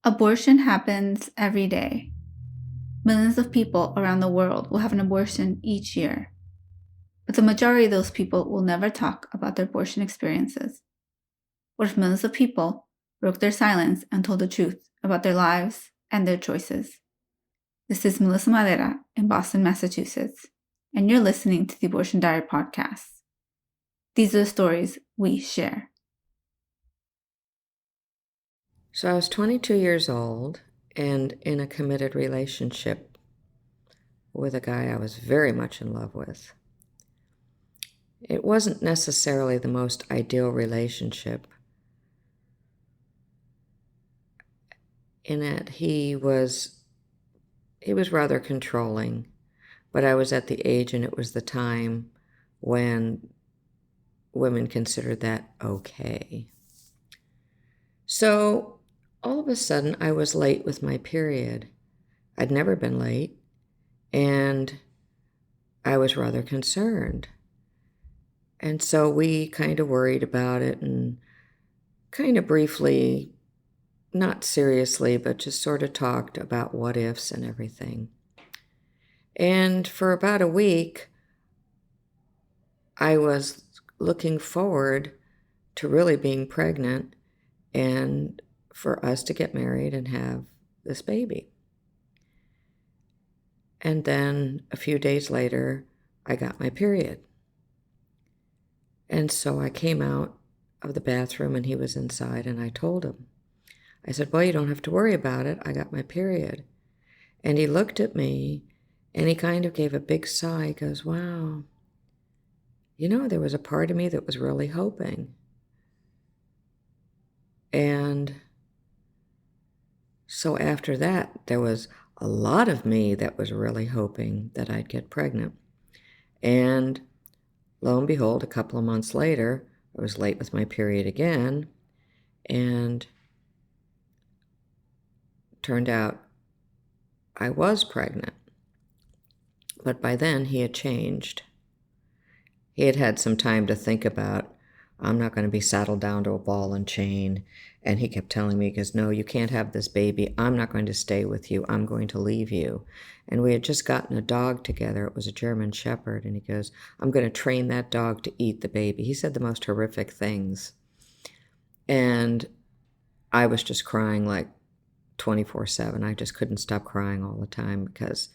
Abortion happens every day. Millions of people around the world will have an abortion each year. But the majority of those people will never talk about their abortion experiences. What if millions of people broke their silence and told the truth about their lives and their choices? This is Melissa Madera in Boston, Massachusetts, and you're listening to the Abortion Diary podcast. These are the stories we share. So I was 22 years old and in a committed relationship with a guy I was very much in love with. It wasn't necessarily the most ideal relationship in that he was rather controlling, but I was at the age and it was the time when women considered that okay. So all of a sudden I was late with my period. I'd never been late, and I was rather concerned. And so we kind of worried about it and kind of briefly, not seriously, but just sort of talked about what ifs and everything. And for about a week, I was looking forward to really being pregnant and for us to get married and have this baby. And then a few days later, I got my period. And so I came out of the bathroom and he was inside, and I told him. I said, well, you don't have to worry about it. I got my period. And he looked at me and he kind of gave a big sigh. He goes, wow, there was a part of me that was really hoping. And so after that, there was a lot of me that was really hoping that I'd get pregnant. And lo and behold, a couple of months later, I was late with my period again, and turned out I was pregnant. But by then, he had changed. He had had some time to think about, I'm not going to be saddled down to a ball and chain. And he kept telling me, he goes, no, you can't have this baby. I'm not going to stay with you. I'm going to leave you. And we had just gotten a dog together. It was a German Shepherd. And he goes, I'm going to train that dog to eat the baby. He said the most horrific things. And I was just crying like 24/7. I just couldn't stop crying all the time because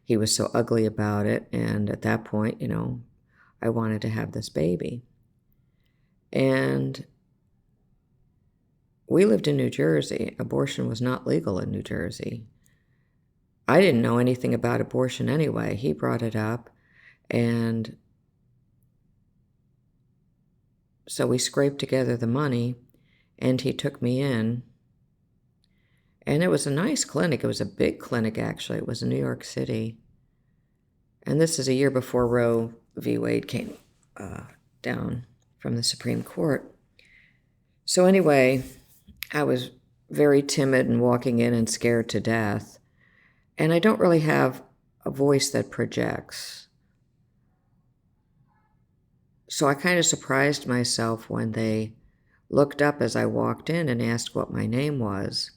he was so ugly about it. And at that point, I wanted to have this baby. And we lived in New Jersey. Abortion was not legal in New Jersey. I didn't know anything about abortion anyway. He brought it up, and so we scraped together the money, and he took me in. And it was a nice clinic. It was a big clinic, actually. It was in New York City. And this is a year before Roe v. Wade came down from the Supreme Court. So anyway, I was very timid and walking in and scared to death. And I don't really have a voice that projects. So I kind of surprised myself when they looked up as I walked in and asked what my name was.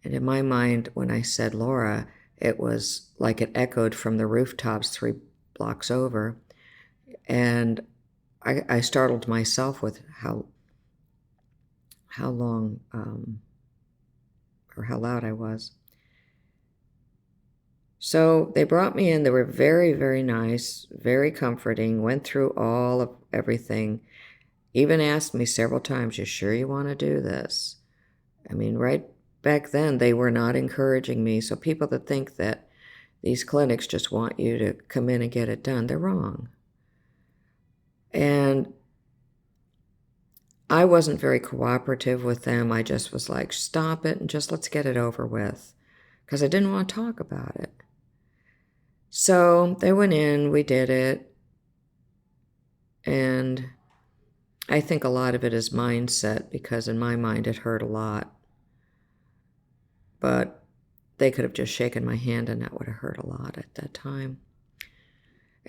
And in my mind, when I said Laura, it was like it echoed from the rooftops 3 blocks over. And I startled myself with how long or how loud I was. So they brought me in. They were very, very nice, very comforting, went through all of everything, even asked me several times, you sure you want to do this? I mean, right back then, they were not encouraging me. So people that think that these clinics just want you to come in and get it done, they're wrong. And I wasn't very cooperative with them. I just was like, stop it and just let's get it over with, because I didn't want to talk about it. So they went in, we did it, and I think a lot of it is mindset, because in my mind it hurt a lot. But they could have just shaken my hand and that would have hurt a lot at that time.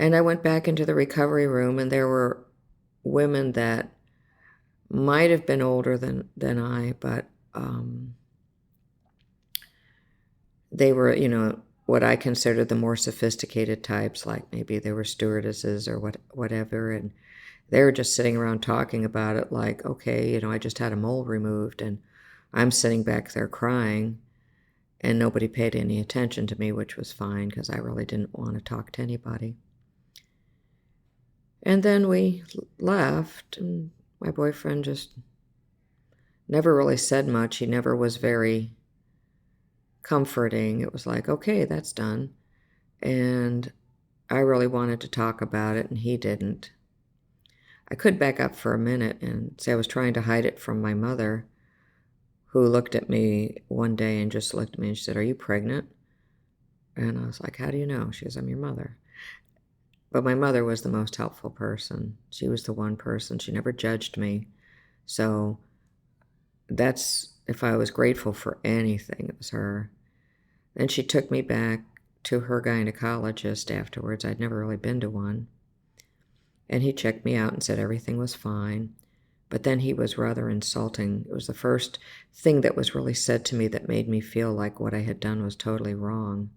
And I went back into the recovery room, and there were women that might have been older than I, but they were, what I considered the more sophisticated types, like maybe they were stewardesses or whatever, and they were just sitting around talking about it like, okay, I just had a mole removed, and I'm sitting back there crying, and nobody paid any attention to me, which was fine because I really didn't want to talk to anybody. And then we left, and my boyfriend just never really said much. He never was very comforting. It was like, okay, that's done. And I really wanted to talk about it, and he didn't. I could back up for a minute and say I was trying to hide it from my mother, who looked at me one day and just looked at me and she said, "Are you pregnant?" And I was like, "How do you know?" She goes, "I'm your mother." But my mother was the most helpful person. She was the one person. She never judged me. So that's, if I was grateful for anything, it was her. Then she took me back to her gynecologist afterwards. I'd never really been to one. And he checked me out and said everything was fine. But then he was rather insulting. It was the first thing that was really said to me that made me feel like what I had done was totally wrong.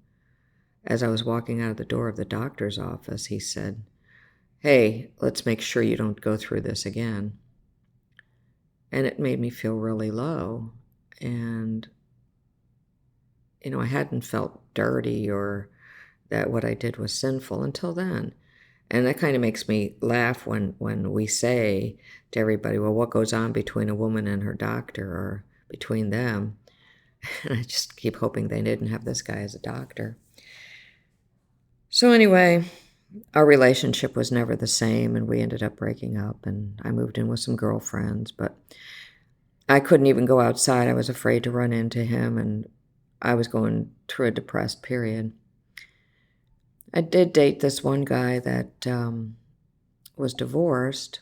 As I was walking out of the door of the doctor's office, he said, "Hey, let's make sure you don't go through this again." And it made me feel really low. And, I hadn't felt dirty or that what I did was sinful until then. And that kind of makes me laugh when we say to everybody, well, what goes on between a woman and her doctor or between them? And I just keep hoping they didn't have this guy as a doctor. So anyway, our relationship was never the same, and we ended up breaking up, and I moved in with some girlfriends, but I couldn't even go outside. I was afraid to run into him, and I was going through a depressed period. I did date this one guy that was divorced,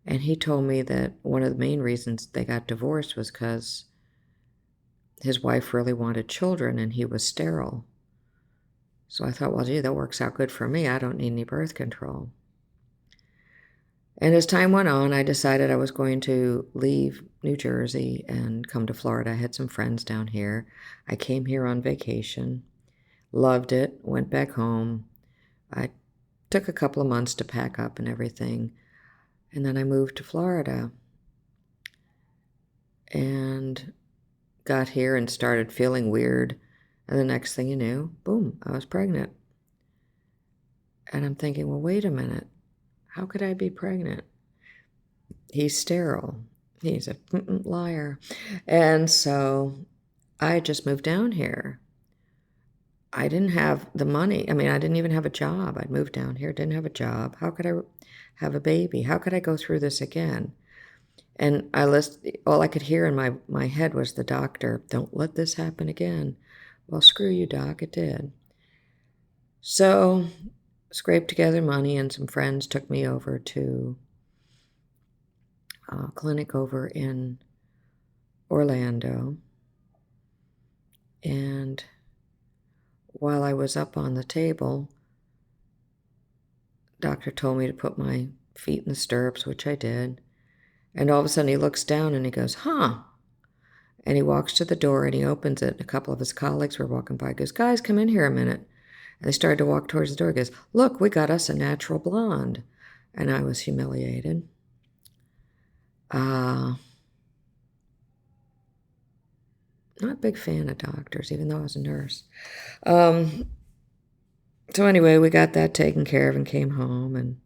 and he told me that one of the main reasons they got divorced was because his wife really wanted children and he was sterile. So I thought, well, gee, that works out good for me. I don't need any birth control. And as time went on, I decided I was going to leave New Jersey and come to Florida. I had some friends down here. I came here on vacation, loved it, went back home. I took a couple of months to pack up and everything. And then I moved to Florida and got here and started feeling weird. And the next thing you knew, boom, I was pregnant. And I'm thinking, well, wait a minute. How could I be pregnant? He's sterile. He's a liar. And so I just moved down here. I didn't have the money. I mean, I didn't even have a job. I'd moved down here, didn't have a job. How could I have a baby? How could I go through this again? And all I could hear in my head was the doctor, "Don't let this happen again." Well, screw you, doc, it did. So scraped together money, and some friends took me over to a clinic over in Orlando. And while I was up on the table, doctor told me to put my feet in the stirrups, which I did. And all of a sudden he looks down and he goes, "Huh." And he walks to the door and he opens it. And a couple of his colleagues were walking by. He goes, "Guys, come in here a minute." And they started to walk towards the door. He goes, "Look, we got us a natural blonde." And I was humiliated. Not a big fan of doctors, even though I was a nurse. So anyway, we got that taken care of and came home. And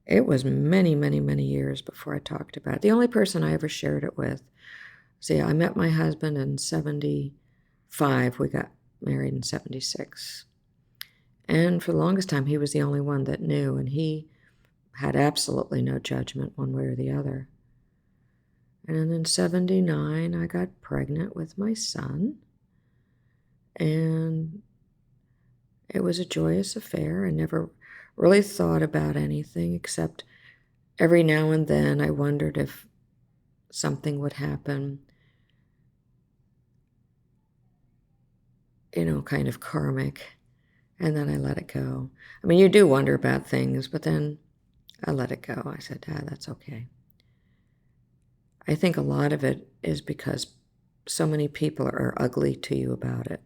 it was many, many, many years before I talked about it. The only person I ever shared it with, see, I met my husband in 75. We got married in 76. And for the longest time, he was the only one that knew, and he had absolutely no judgment one way or the other. And then in 79, I got pregnant with my son, and it was a joyous affair. I never really thought about anything except every now and then I wondered if something would happen, kind of karmic, and then I let it go. I mean, you do wonder about things, but then I let it go. I said, that's okay. I think a lot of it is because so many people are ugly to you about it.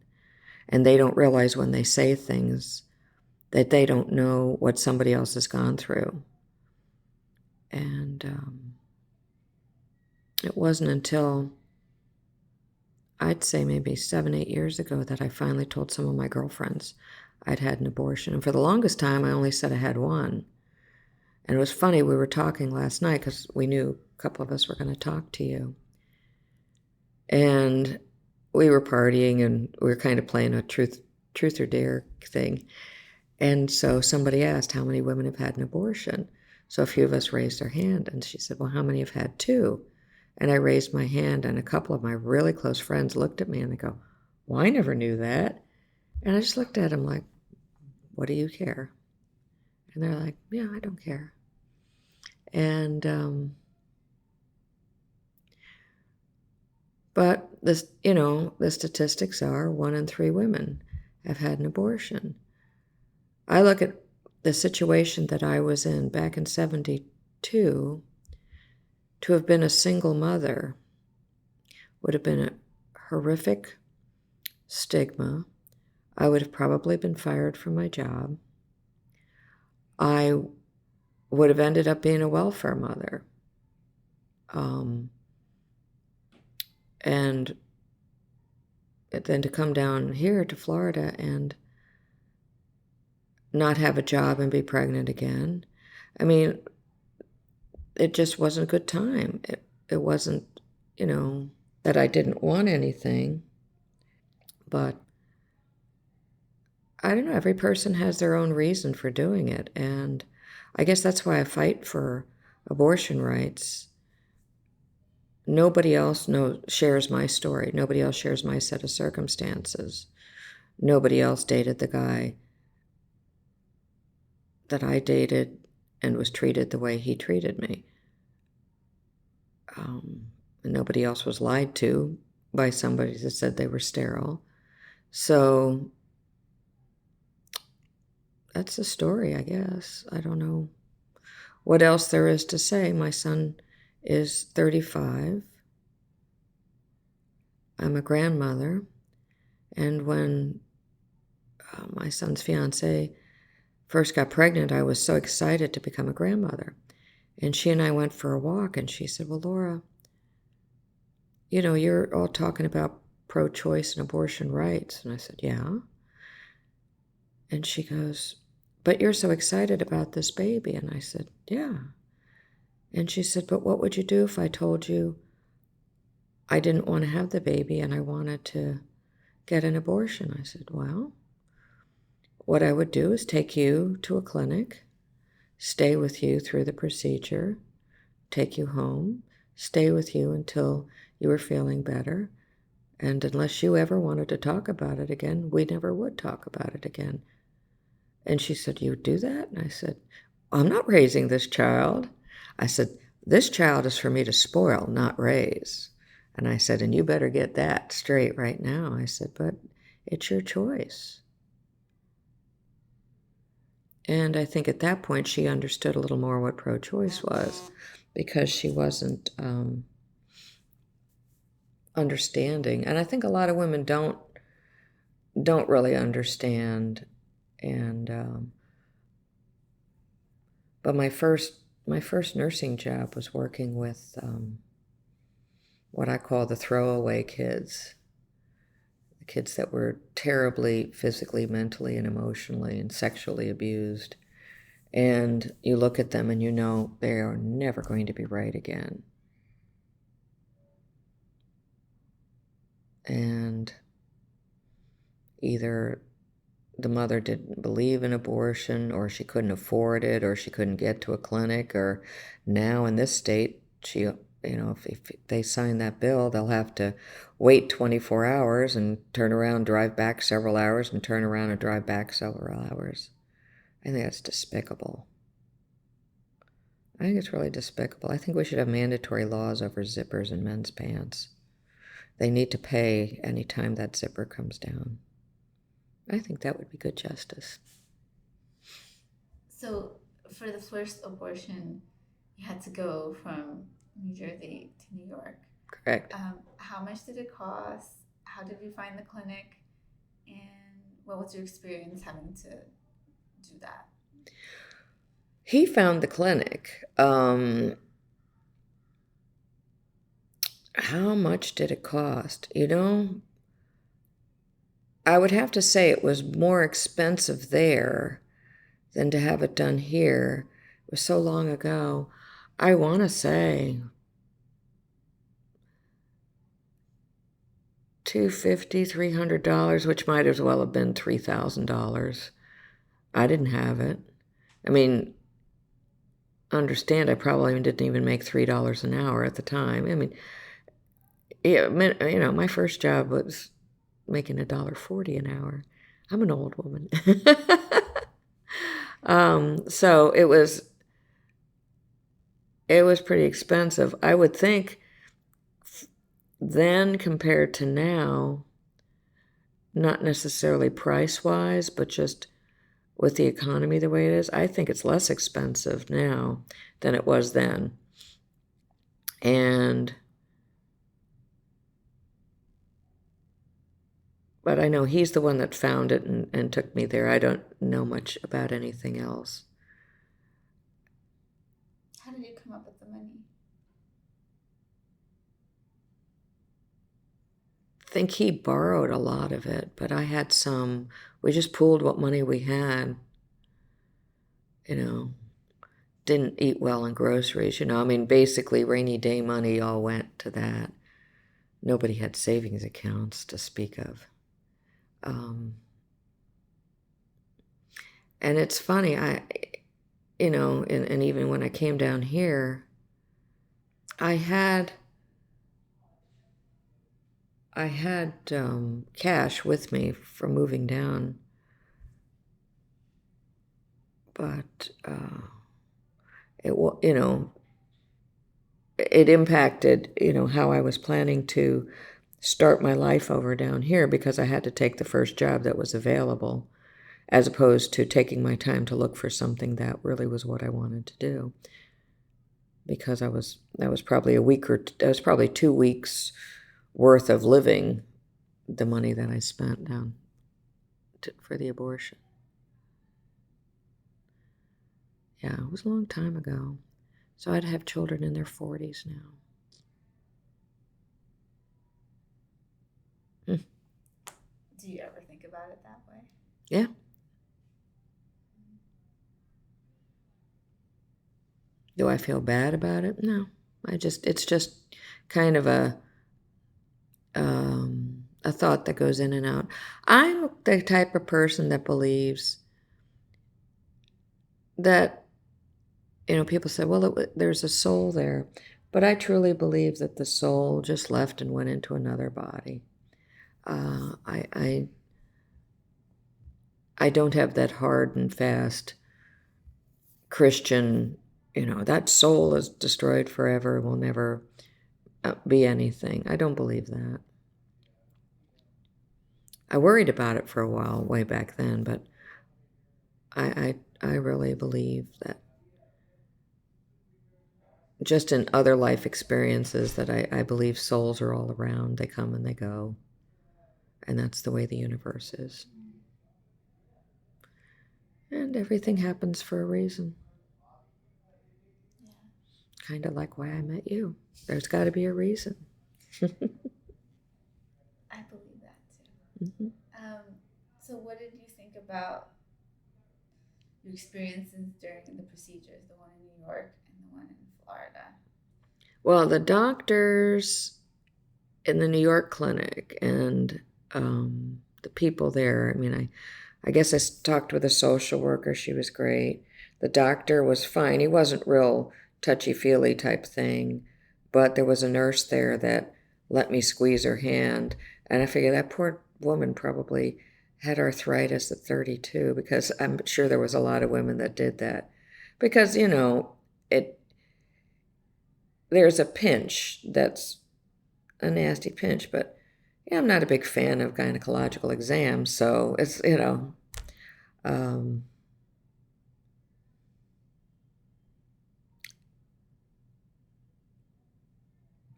And they don't realize when they say things that they don't know what somebody else has gone through. And it wasn't until, I'd say maybe 7, 8 years ago, that I finally told some of my girlfriends I'd had an abortion. And for the longest time, I only said I had one. And it was funny, we were talking last night because we knew a couple of us were going to talk to you. And we were partying and we were kind of playing a truth or dare thing. And so somebody asked, how many women have had an abortion? So a few of us raised our hand, and she said, well, how many have had two? And I raised my hand, and a couple of my really close friends looked at me and they go, well, I never knew that. And I just looked at them like, what do you care? And they're like, yeah, I don't care. And but this, the statistics are 1 in 3 women have had an abortion. I look at the situation that I was in back in 72, to have been a single mother would have been a horrific stigma. I would have probably been fired from my job. I would have ended up being a welfare mother. And then to come down here to Florida and not have a job and be pregnant again. I mean, it just wasn't a good time. It wasn't, that I didn't want anything, but I don't know, every person has their own reason for doing it. And I guess that's why I fight for abortion rights. Nobody else shares my story. Nobody else shares my set of circumstances. Nobody else dated the guy that I dated and was treated the way he treated me. And nobody else was lied to by somebody that said they were sterile. So that's the story, I guess. I don't know what else there is to say. My son is 35. I'm a grandmother. And when my son's fiance first got pregnant, I was so excited to become a grandmother. And she and I went for a walk, and she said, well, Laura, you're all talking about pro-choice and abortion rights. And I said, yeah. And she goes, but you're so excited about this baby. And I said, yeah. And she said, but what would you do if I told you I didn't want to have the baby and I wanted to get an abortion? I said, well, what I would do is take you to a clinic, stay with you through the procedure, take you home, stay with you until you were feeling better. And unless you ever wanted to talk about it again, we never would talk about it again. And she said, you would do that? And I said, I'm not raising this child. I said, this child is for me to spoil, not raise. And I said, and you better get that straight right now. I said, but it's your choice. And I think at that point she understood a little more what pro-choice was, because she wasn't understanding. And I think a lot of women don't really understand. And but my first nursing job was working with what I call the throwaway kids. The kids that were terribly physically, mentally, and emotionally and sexually abused. And you look at them and you know they are never going to be right again. And either the mother didn't believe in abortion, or she couldn't afford it, or she couldn't get to a clinic, or now in this state, if they sign that bill, they'll have to wait 24 hours and turn around, drive back several hours, and turn around and drive back several hours. I think that's despicable. I think it's really despicable. I think we should have mandatory laws over zippers in men's pants. They need to pay any time that zipper comes down. I think that would be good justice. So, for the first abortion, you had to go from New Jersey to New York. Correct. How much did it cost? How did you find the clinic? And what was your experience having to do that? He found the clinic. How much did it cost? I would have to say it was more expensive there than to have it done here. It was so long ago. I want to say $250, $300, which might as well have been $3,000. I didn't have it. I mean, understand, I probably didn't even make $3 an hour at the time. I mean, yeah, my first job was making $1.40 an hour. I'm an old woman. So it was pretty expensive. I would think then compared to now, not necessarily price-wise, but just with the economy the way it is, I think it's less expensive now than it was then. But I know he's the one that found it and took me there. I don't know much about anything else. How did you come up with the money? I think he borrowed a lot of it, but I had some. We just pooled what money we had. Didn't eat well in groceries. I mean, basically, rainy day money all went to that. Nobody had savings accounts to speak of. And it's funny, and even when I came down here, I had cash with me from moving down, but it impacted how I was planning to start my life over down here, because I had to take the first job that was available, as opposed to taking my time to look for something that really was what I wanted to do. Because that was probably that was probably 2 weeks worth of living, the money that I spent down for the abortion. Yeah, it was a long time ago. So I'd have children in their 40s now. Do you ever think about it that way? Yeah. Do I feel bad about it? No. It's just kind of a thought that goes in and out. I'm the type of person that believes that, people say, well, there's a soul there. But I truly believe that the soul just left and went into another body. I don't have that hard and fast Christian, that soul is destroyed forever, will never be anything. I don't believe that. I worried about it for a while, way back then, but I really believe that just in other life experiences that I believe souls are all around. They come and they go. And that's the way the universe is. And everything happens for a reason. Yeah. Kind of like why I met you. There's got to be a reason. I believe that too. Mm-hmm. So what did you think about your experiences during the procedures, the one in New York and the one in Florida? Well, the doctors in the New York clinic and the people there, I mean, I guess I talked with a social worker. She was great. The doctor was fine. He wasn't real touchy-feely type thing, but there was a nurse there that let me squeeze her hand. And I figured that poor woman probably had arthritis at 32, because I'm sure there was a lot of women that did that. Because, there's a pinch that's a nasty pinch, but yeah, I'm not a big fan of gynecological exams, so it's,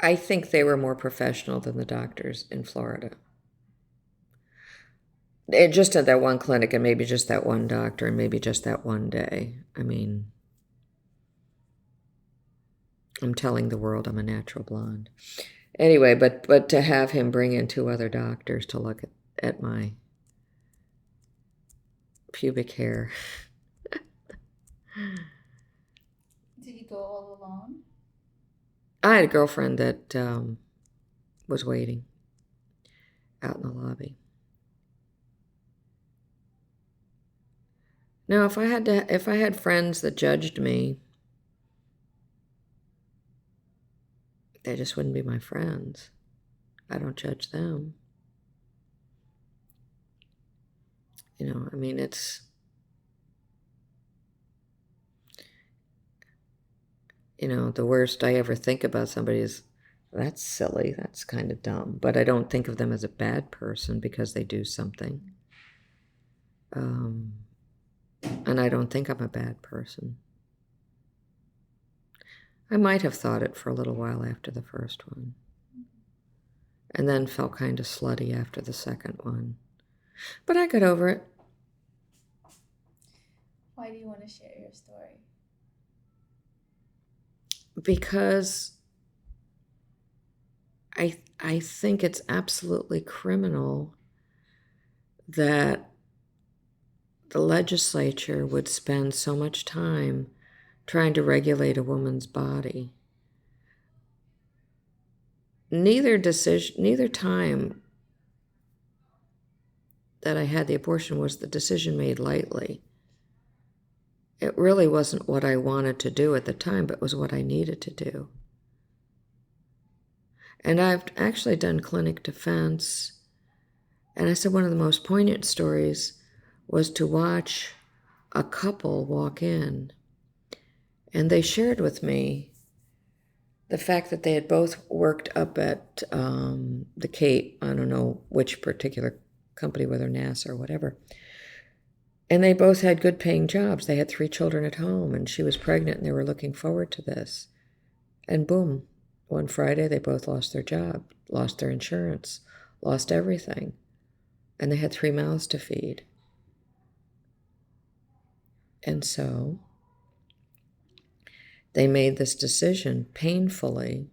I think they were more professional than the doctors in Florida. It just at that one clinic and maybe just that one doctor and maybe just that one day. I mean, I'm telling the world I'm a natural blonde. Anyway, but to have him bring in 2 other doctors to look at my pubic hair. Did you go all alone? I had a girlfriend that was waiting out in the lobby. Now, if I had friends that judged me, they just wouldn't be my friends. I don't judge them. I mean, the worst I ever think about somebody is, that's silly, that's kind of dumb. But I don't think of them as a bad person because they do something. And I don't think I'm a bad person. I might have thought it for a little while after the first one. And then felt kind of slutty after the second one. But I got over it. Why do you want to share your story? Because I think it's absolutely criminal that the legislature would spend so much time trying to regulate a woman's body. Neither time that I had the abortion was the decision made lightly. It really wasn't what I wanted to do at the time, but was what I needed to do. And I've actually done clinic defense. And I said one of the most poignant stories was to watch a couple walk in. And they shared with me the fact that they had both worked up at the Cape, I don't know which particular company, whether NASA or whatever. And they both had good paying jobs. They had 3 children at home, and she was pregnant, and they were looking forward to this. And boom, one Friday, they both lost their job, lost their insurance, lost everything. And they had 3 mouths to feed. And so they made this decision painfully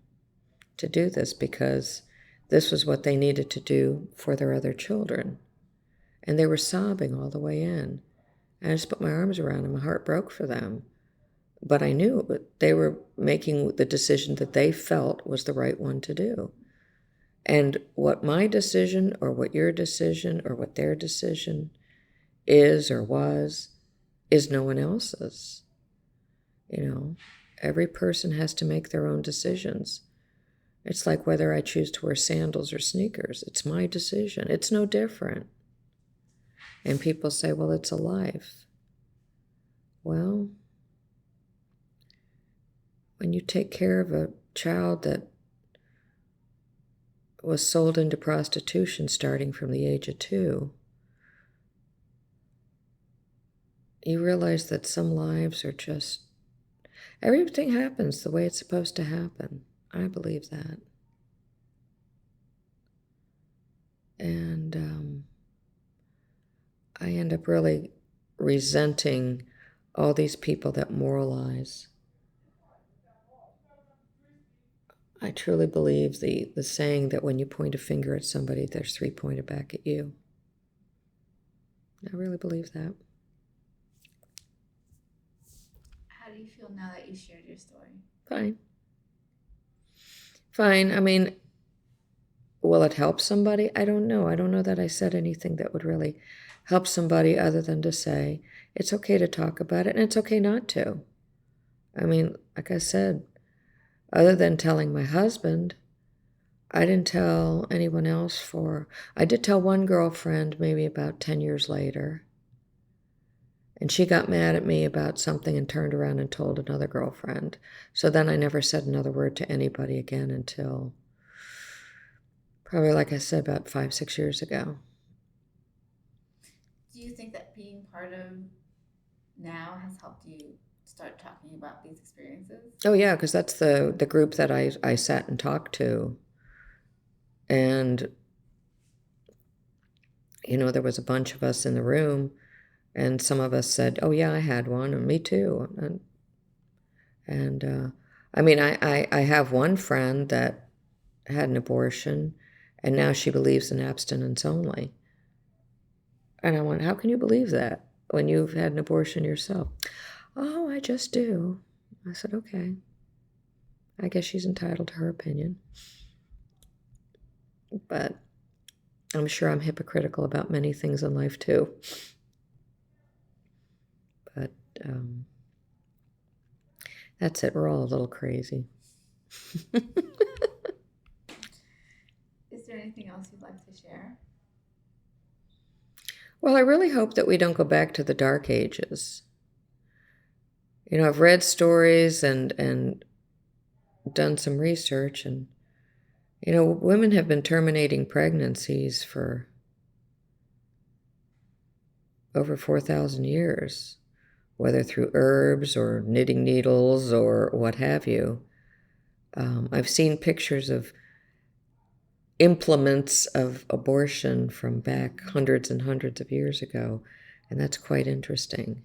to do this because this was what they needed to do for their other children. And they were sobbing all the way in. And I just put my arms around them. My heart broke for them. But I knew they were making the decision that they felt was the right one to do. And what my decision or what your decision or what their decision is or was is no one else's. Every person has to make their own decisions. It's like whether I choose to wear sandals or sneakers. It's my decision. It's no different. And people say, well, it's a life. Well, when you take care of a child that was sold into prostitution starting from the age of 2, you realize that some lives are just, everything happens the way it's supposed to happen. I believe that. And I end up really resenting all these people that moralize. I truly believe the saying that when you point a finger at somebody, there's 3 pointed back at you. I really believe that. How do you feel now that you shared your story? Fine. I mean, will it help somebody? I don't know. I don't know that I said anything that would really help somebody other than to say, it's okay to talk about it and it's okay not to. I mean, like I said, other than telling my husband, I didn't tell anyone else I did tell one girlfriend maybe about 10 years later. And she got mad at me about something and turned around and told another girlfriend. So then I never said another word to anybody again until probably, like I said, about 5, 6 years ago. Do you think that being part of now has helped you start talking about these experiences? Oh, yeah, because that's the group that I sat and talked to. And, there was a bunch of us in the room, and some of us said, oh, yeah, I had one, and me too. And I mean, I have one friend that had an abortion, and now she believes in abstinence only. And I went, how can you believe that when you've had an abortion yourself? Oh, I just do. I said, okay. I guess she's entitled to her opinion. But I'm sure I'm hypocritical about many things in life too. But that's it. We're all a little crazy. Is there anything else you'd like to share? Well, I really hope that we don't go back to the Dark Ages. I've read stories and done some research, and, women have been terminating pregnancies for over 4,000 years, whether through herbs or knitting needles or what have you. I've seen pictures of implements of abortion from back hundreds and hundreds of years ago, and that's quite interesting.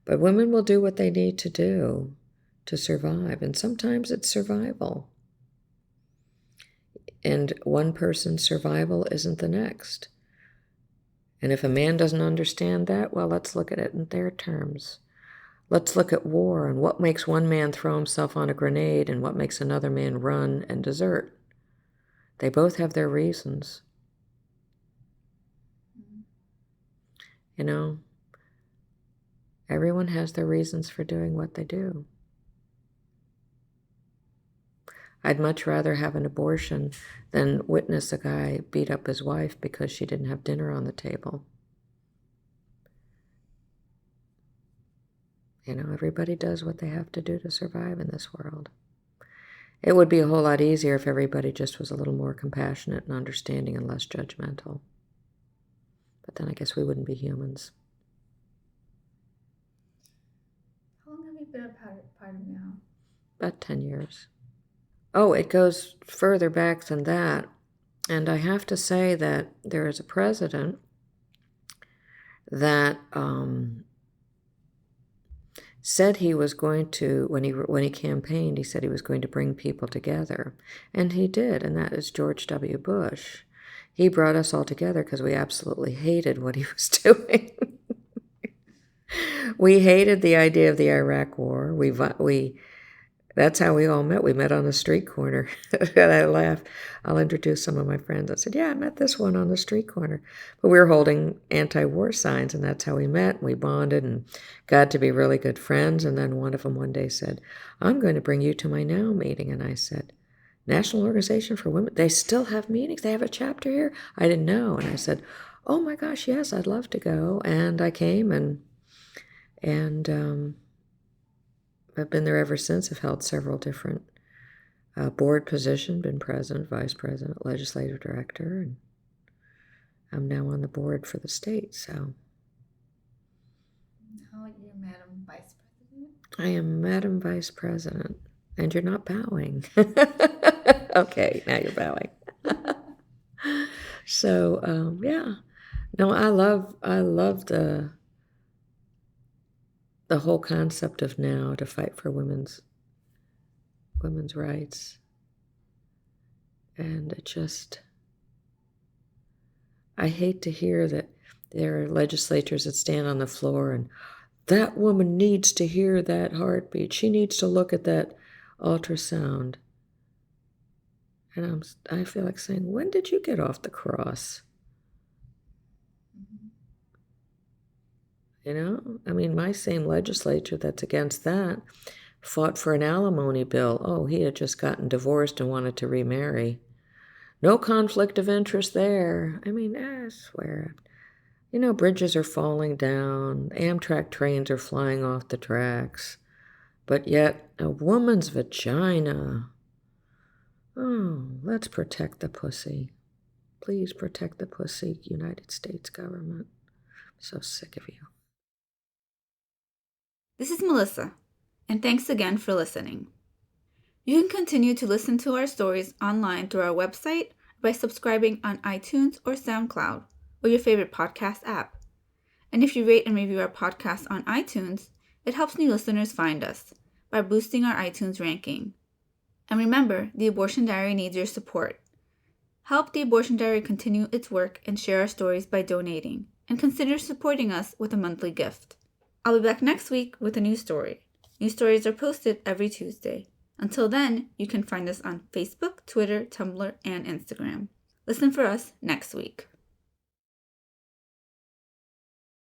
But women will do what they need to do to survive, and sometimes it's survival. And one person's survival isn't the next. And if a man doesn't understand that, well, let's look at it in their terms. Let's look at war and what makes one man throw himself on a grenade and what makes another man run and desert. They both have their reasons. Everyone has their reasons for doing what they do. I'd much rather have an abortion than witness a guy beat up his wife because she didn't have dinner on the table. Everybody does what they have to do to survive in this world. It would be a whole lot easier if everybody just was a little more compassionate and understanding and less judgmental. But then I guess we wouldn't be humans. How long have you been a part of now? About 10 years. Oh, it goes further back than that. And I have to say that there is a president that said he was going to, when he campaigned, he said he was going to bring people together. And he did, and that is George W. Bush. He brought us all together because we absolutely hated what he was doing. We hated the idea of the Iraq War. That's how we all met. We met on the street corner. And I laugh. I'll introduce some of my friends. I said, yeah, I met this one on the street corner. But we were holding anti-war signs, and that's how we met. We bonded and got to be really good friends. And then one of them one day said, I'm going to bring you to my NOW meeting. And I said, National Organization for Women? They still have meetings? They have a chapter here? I didn't know. And I said, oh my gosh, yes, I'd love to go. And I came and I've been there ever since. I've held several different board positions, been president, vice president, legislative director, and I'm now on the board for the state. So, How are you, Madam Vice President? I am Madam Vice President, and you're not bowing. Okay, now you're bowing. So, yeah, no, I love the whole concept of NOW to fight for women's rights. And I hate to hear that there are legislators that stand on the floor and that woman needs to hear that heartbeat. She needs to look at that ultrasound. And I feel like saying, when did you get off the cross? I mean, my same legislature that's against that fought for an alimony bill. Oh, he had just gotten divorced and wanted to remarry. No conflict of interest there. I mean, I swear. Bridges are falling down. Amtrak trains are flying off the tracks. But yet, a woman's vagina. Oh, let's protect the pussy. Please protect the pussy, United States government. I'm so sick of you. This is Melissa. And thanks again for listening. You can continue to listen to our stories online through our website by subscribing on iTunes or SoundCloud or your favorite podcast app. And if you rate and review our podcast on iTunes, it helps new listeners find us by boosting our iTunes ranking. And remember, the Abortion Diary needs your support. Help the Abortion Diary continue its work and share our stories by donating, and consider supporting us with a monthly gift. I'll be back next week with a new story. New stories are posted every Tuesday. Until then, you can find us on Facebook, Twitter, Tumblr, and Instagram. Listen for us next week.